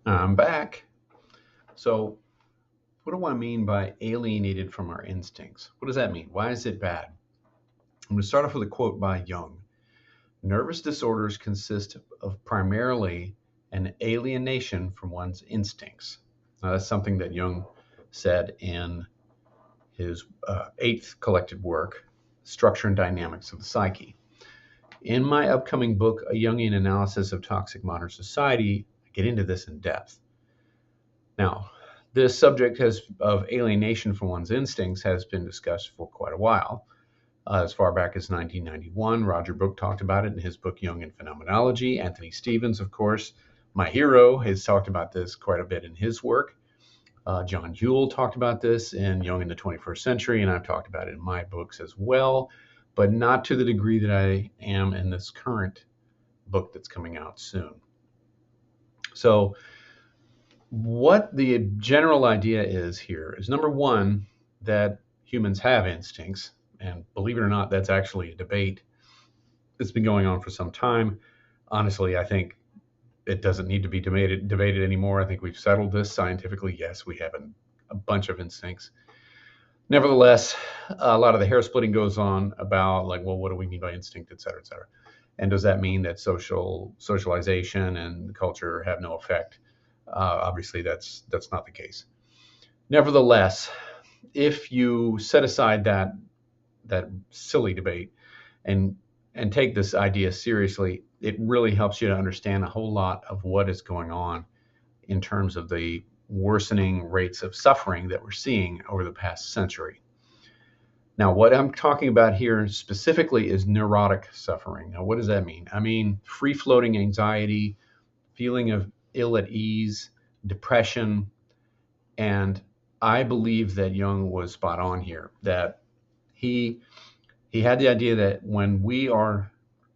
I'm back. So, what do I mean by alienated from our instincts? What does that mean? Why is it bad? I'm going to start off with a quote by Jung. Nervous disorders consist of primarily an alienation from one's instincts. Now, that's something that Jung said in his eighth collected work, Structure and Dynamics of the Psyche. In my upcoming book, A Jungian Analysis of Toxic Modern Society, I get into this in depth. Now, this subject of alienation from one's instincts has been discussed for quite a while. As far back as 1991, Roger Brooke talked about it in his book Jung and Phenomenology. Anthony Stevens, of course, my hero, has talked about this quite a bit in his work. John Whewell talked about this in Jung in the 21st Century, and I've talked about it in my books as well, but not to the degree that I am in this current book that's coming out soon. So, what the general idea is here is number one, that humans have instincts. And believe it or not, that's actually a debate that's been going on for some time. Honestly, I think it doesn't need to be debated anymore. I think we've settled this scientifically. Yes, we have a bunch of instincts. Nevertheless, a lot of the hair splitting goes on about like, well, what do we mean by instinct, et cetera, et cetera. And does that mean that socialization and culture have no effect? Obviously, that's not the case. Nevertheless, if you set aside that silly debate and take this idea seriously, it really helps you to understand a whole lot of what is going on in terms of the worsening rates of suffering that we're seeing over the past century. Now, what I'm talking about here specifically is neurotic suffering. Now, what does that mean? I mean free-floating anxiety, feeling of ill at ease, depression, and I believe that Jung was spot on here, that he had the idea that when we are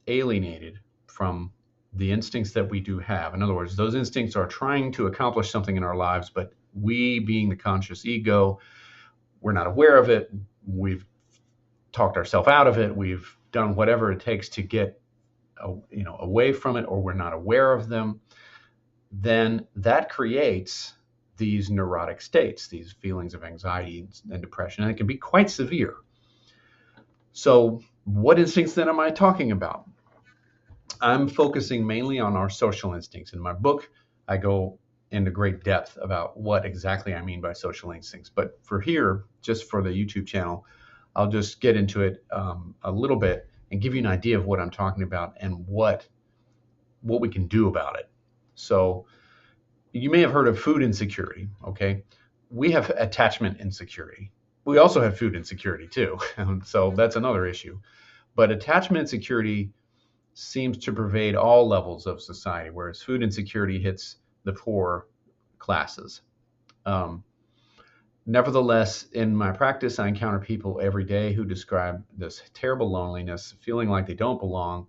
alienated from the instincts that we do have, in other words, those instincts are trying to accomplish something in our lives, but we, being the conscious ego, we're not aware of it. We've talked ourselves out of it. We've done whatever it takes to get away from it, or we're not aware of them. Then that creates these neurotic states, these feelings of anxiety and depression, and it can be quite severe. So, what instincts then am I talking about? I'm focusing mainly on our social instincts. In my book, I go into great depth about what exactly I mean by social instincts. But for here, just for the YouTube channel, I'll just get into it a little bit and give you an idea of what I'm talking about and what we can do about it. So, you may have heard of food insecurity, okay? We have attachment insecurity. We also have food insecurity too. So that's another issue. But attachment insecurity seems to pervade all levels of society, whereas food insecurity hits the poor classes. Nevertheless, in my practice, I encounter people every day who describe this terrible loneliness, feeling like they don't belong.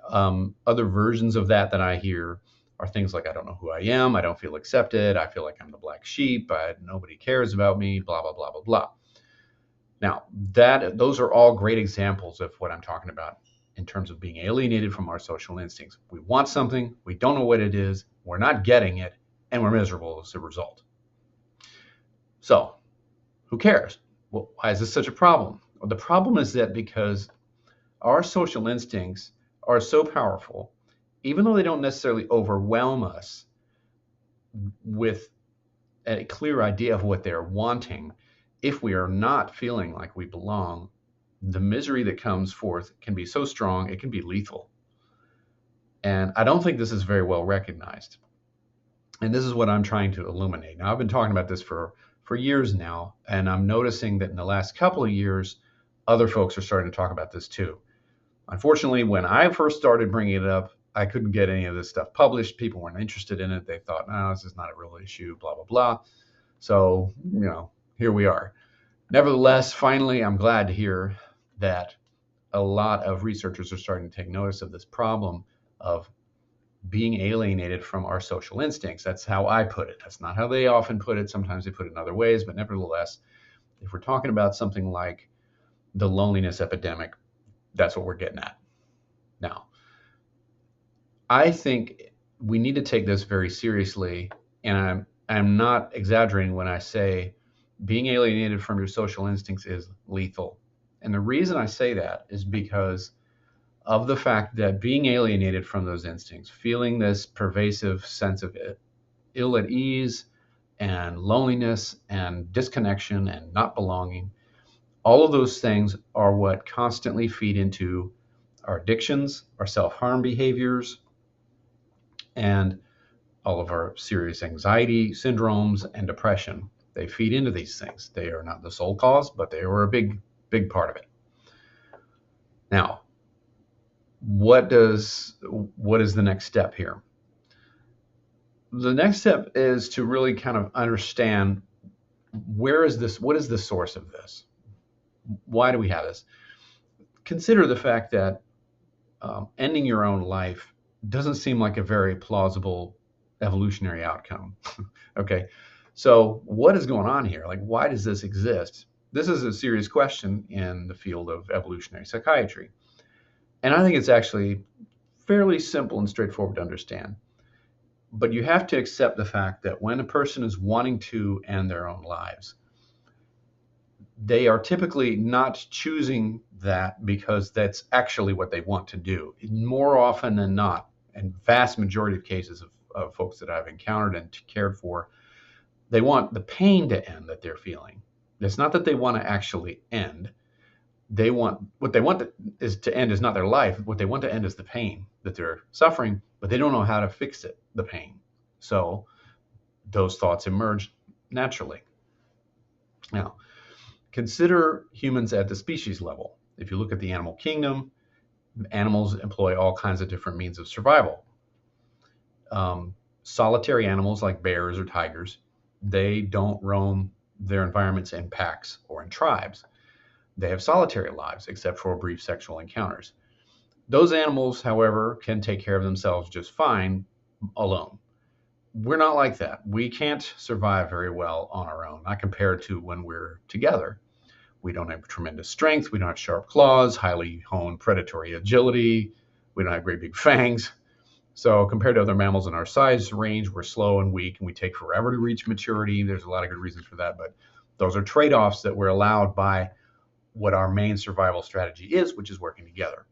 Other versions of that I hear are things like, I don't know who I am, I don't feel accepted, I feel like I'm the black sheep, nobody cares about me, blah, blah, blah, blah, blah. Now, those are all great examples of what I'm talking about in terms of being alienated from our social instincts. We want something, we don't know what it is, we're not getting it, and we're miserable as a result. So, who cares? Well, why is this such a problem? Well, the problem is that because our social instincts are so powerful, even though they don't necessarily overwhelm us with a clear idea of what they're wanting, if we are not feeling like we belong, the misery that comes forth can be so strong, it can be lethal. And I don't think this is very well recognized. And this is what I'm trying to illuminate. Now, I've been talking about this for years now, and I'm noticing that in the last couple of years, other folks are starting to talk about this too. Unfortunately, when I first started bringing it up, I couldn't get any of this stuff published. People weren't interested in it. They thought, no, this is not a real issue, blah, blah, blah. So, here we are. Nevertheless, finally, I'm glad to hear that a lot of researchers are starting to take notice of this problem of being alienated from our social instincts. That's how I put it. That's not how they often put it. Sometimes they put it in other ways, but nevertheless, if we're talking about something like the loneliness epidemic, that's what we're getting at. Now, I think we need to take this very seriously. And I'm not exaggerating when I say being alienated from your social instincts is lethal. And the reason I say that is because of the fact that being alienated from those instincts, feeling this pervasive sense of ill at ease and loneliness and disconnection and not belonging, all of those things are what constantly feed into our addictions, our self harm behaviors, and all of our serious anxiety syndromes and depression. They feed into these things. They are not the sole cause, but they were a big part of it. Now, what is the next step here? The next step is to really kind of understand what is the source of this? Why do we have this? Consider the fact that ending your own life doesn't seem like a very plausible evolutionary outcome. Okay, so what is going on here? Like, why does this exist? This is a serious question in the field of evolutionary psychiatry. And I think it's actually fairly simple and straightforward to understand. But you have to accept the fact that when a person is wanting to end their own lives, they are typically not choosing that because that's actually what they want to do. More often than not, and vast majority of cases of folks that I've encountered and cared for, they want the pain to end that they're feeling. It's not that they want to actually end. What they want is to end is not their life. What they want to end is the pain that they're suffering, but they don't know how to fix it, the pain. So those thoughts emerge naturally. Now, consider humans at the species level. If you look at the animal kingdom, animals employ all kinds of different means of survival. Solitary animals like bears or tigers, they don't roam their environments in packs or in tribes. They have solitary lives, except for brief sexual encounters. Those animals, however, can take care of themselves just fine alone. We're not like that. We can't survive very well on our own, not compared to when we're together. We don't have tremendous strength. We don't have sharp claws, highly honed predatory agility. We don't have great big fangs. So compared to other mammals in our size range, we're slow and weak, and we take forever to reach maturity. There's a lot of good reasons for that, but those are trade-offs that we're allowed by what our main survival strategy is, which is working together.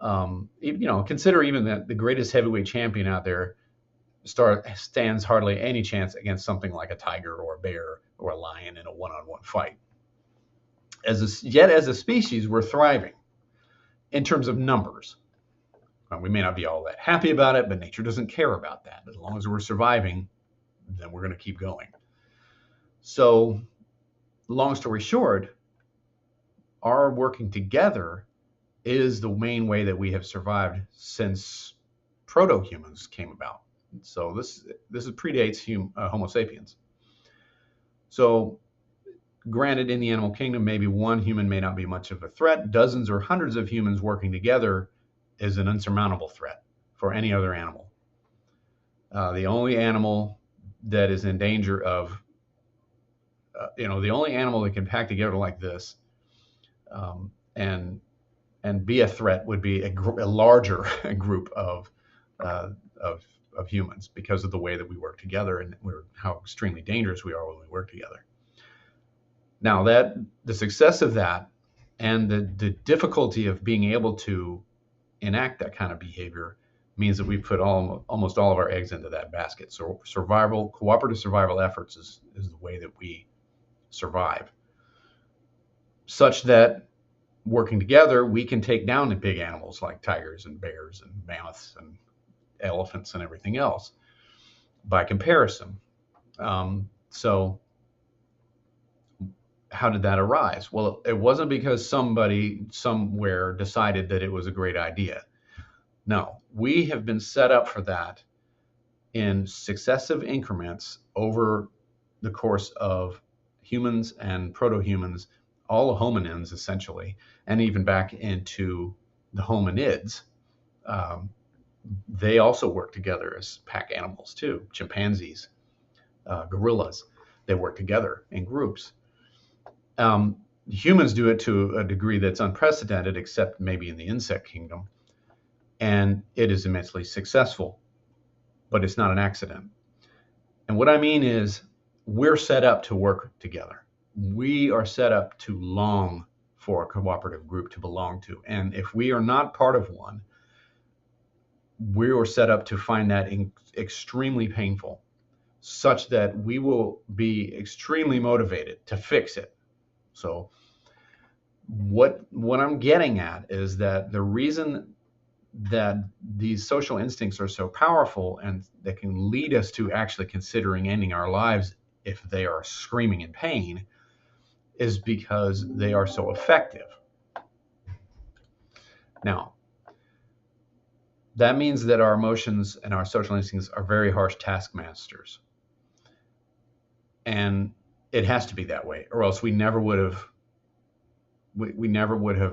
Consider even that the greatest heavyweight champion out there stands hardly any chance against something like a tiger or a bear or a lion in a one-on-one fight. Yet as a species, we're thriving in terms of numbers. We may not be all that happy about it, but nature doesn't care about that. As long as we're surviving, then we're going to keep going. So, long story short, our working together is the main way that we have survived since proto-humans came about. So this predates Homo sapiens. So granted, in the animal kingdom, maybe one human may not be much of a threat. Dozens or hundreds of humans working together is an insurmountable threat for any other animal. The only animal that is in danger of, the only animal that can pack together like this and be a threat would be a larger group of humans, because of the way that we work together and how extremely dangerous we are when we work together. Now, that the success of that and the difficulty of being able to enact that kind of behavior means that we've put almost all of our eggs into that basket. So cooperative survival efforts is the way that we survive, such that working together, we can take down the big animals like tigers and bears and mammoths and elephants and everything else by comparison. So how did that arise? Well, it wasn't because somebody somewhere decided that it was a great idea. No, we have been set up for that in successive increments over the course of humans and proto-humans, all hominins essentially, and even back into the hominids. They also work together as pack animals too. Chimpanzees, gorillas, they work together in groups. Humans do it to a degree that's unprecedented, except maybe in the insect kingdom, and it is immensely successful. but it's not an accident. And what I mean is, we're set up to work together. We are set up to long for a cooperative group to belong to. And if we are not part of one, we are set up to find that extremely painful, such that we will be extremely motivated to fix it. So what I'm getting at is that the reason that these social instincts are so powerful and that can lead us to actually considering ending our lives if they are screaming in pain is because they are so effective. Now, that means that our emotions and our social instincts are very harsh taskmasters. And it has to be that way, or else we never would have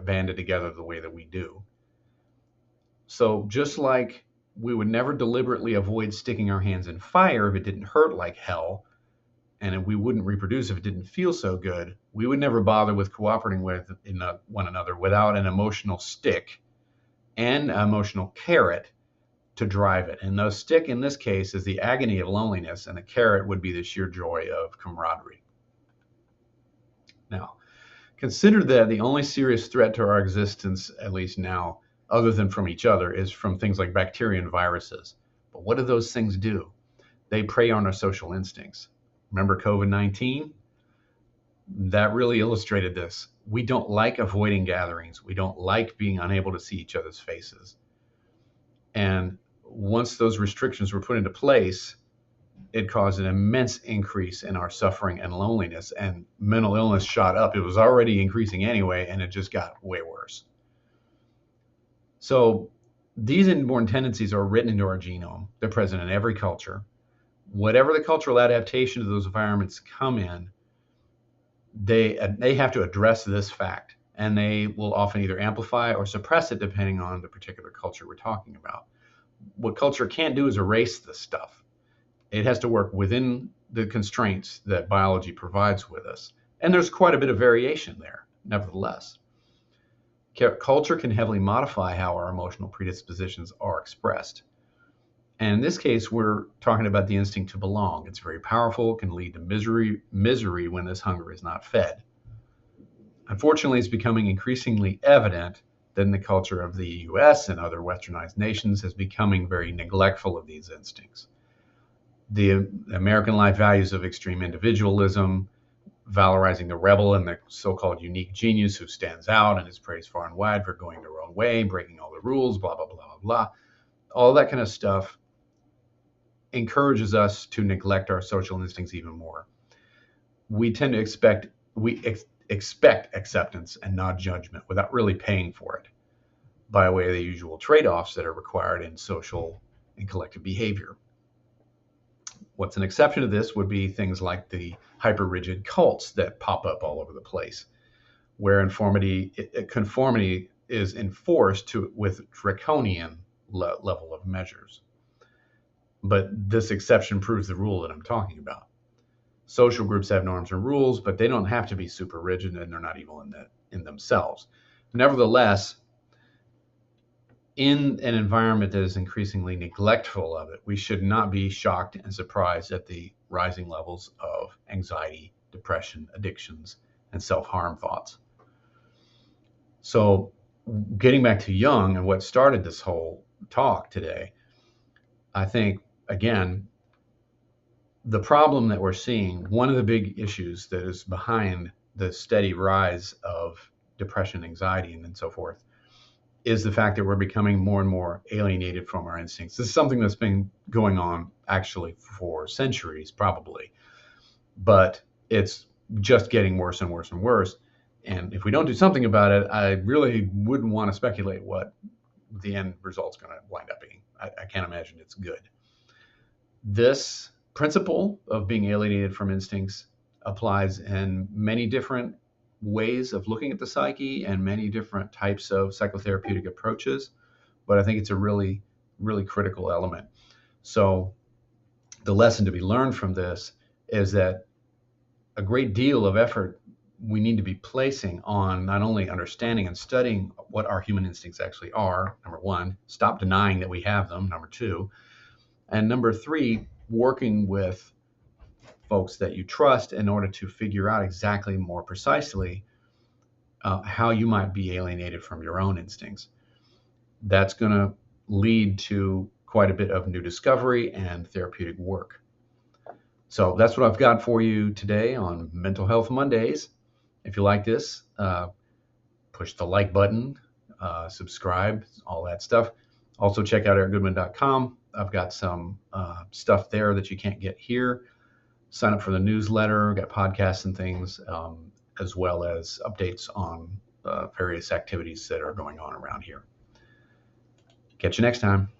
banded together the way that we do. So just like we would never deliberately avoid sticking our hands in fire if it didn't hurt like hell, and we wouldn't reproduce if it didn't feel so good, we would never bother with cooperating with one another without an emotional stick and an emotional carrot to drive it. And the stick in this case is the agony of loneliness, and the carrot would be the sheer joy of camaraderie. Now, consider that the only serious threat to our existence, at least now, other than from each other, is from things like bacteria and viruses. But what do those things do? They prey on our social instincts. Remember COVID-19? That really illustrated this. We don't like avoiding gatherings. We don't like being unable to see each other's faces. And once those restrictions were put into place, it caused an immense increase in our suffering and loneliness, and mental illness shot up. It was already increasing anyway, and it just got way worse. So these inborn tendencies are written into our genome. They're present in every culture. Whatever the cultural adaptation to those environments come in, they have to address this fact, and they will often either amplify or suppress it depending on the particular culture we're talking about. What culture can't do is erase this stuff. It has to work within the constraints that biology provides with us. And there's quite a bit of variation there, nevertheless. Culture can heavily modify how our emotional predispositions are expressed. And in this case, we're talking about the instinct to belong. It's very powerful, can lead to misery when this hunger is not fed. Unfortunately, it's becoming increasingly evident that in the culture of the US and other westernized nations is becoming very neglectful of these instincts. The American life values of extreme individualism, valorizing the rebel and the so-called unique genius who stands out and is praised far and wide for going their own way, breaking all the rules, blah, blah, blah, blah, blah. All that kind of stuff encourages us to neglect our social instincts even more. We tend to expect acceptance and not judgment without really paying for it by way of the usual trade-offs that are required in social and collective behavior. What's an exception to this would be things like the hyper-rigid cults that pop up all over the place, where conformity is enforced with draconian level of measures. But this exception proves the rule that I'm talking about. Social groups have norms and rules, but they don't have to be super rigid, and they're not evil in themselves. Nevertheless, in an environment that is increasingly neglectful of it, we should not be shocked and surprised at the rising levels of anxiety, depression, addictions, and self-harm thoughts. So getting back to Jung and what started this whole talk today, I think, again, the problem that we're seeing, one of the big issues that is behind the steady rise of depression, anxiety, and so forth, is the fact that we're becoming more and more alienated from our instincts. This is something that's been going on actually for centuries, probably, but it's just getting worse and worse and worse. And if we don't do something about it, I really wouldn't want to speculate what the end result's going to wind up being. I can't imagine it's good. This principle of being alienated from instincts applies in many different ways of looking at the psyche and many different types of psychotherapeutic approaches, but I think it's a really, really critical element. So the lesson to be learned from this is that a great deal of effort we need to be placing on not only understanding and studying what our human instincts actually are, number one, stop denying that we have them, number two, And number three, working with folks that you trust in order to figure out exactly more precisely how you might be alienated from your own instincts. That's going to lead to quite a bit of new discovery and therapeutic work. So that's what I've got for you today on Mental Health Mondays. If you like this, push the like button, subscribe, all that stuff. Also check out ericgoodwyn.com. I've got some stuff there that you can't get here. Sign up for the newsletter, got podcasts and things, as well as updates on various activities that are going on around here. Catch you next time.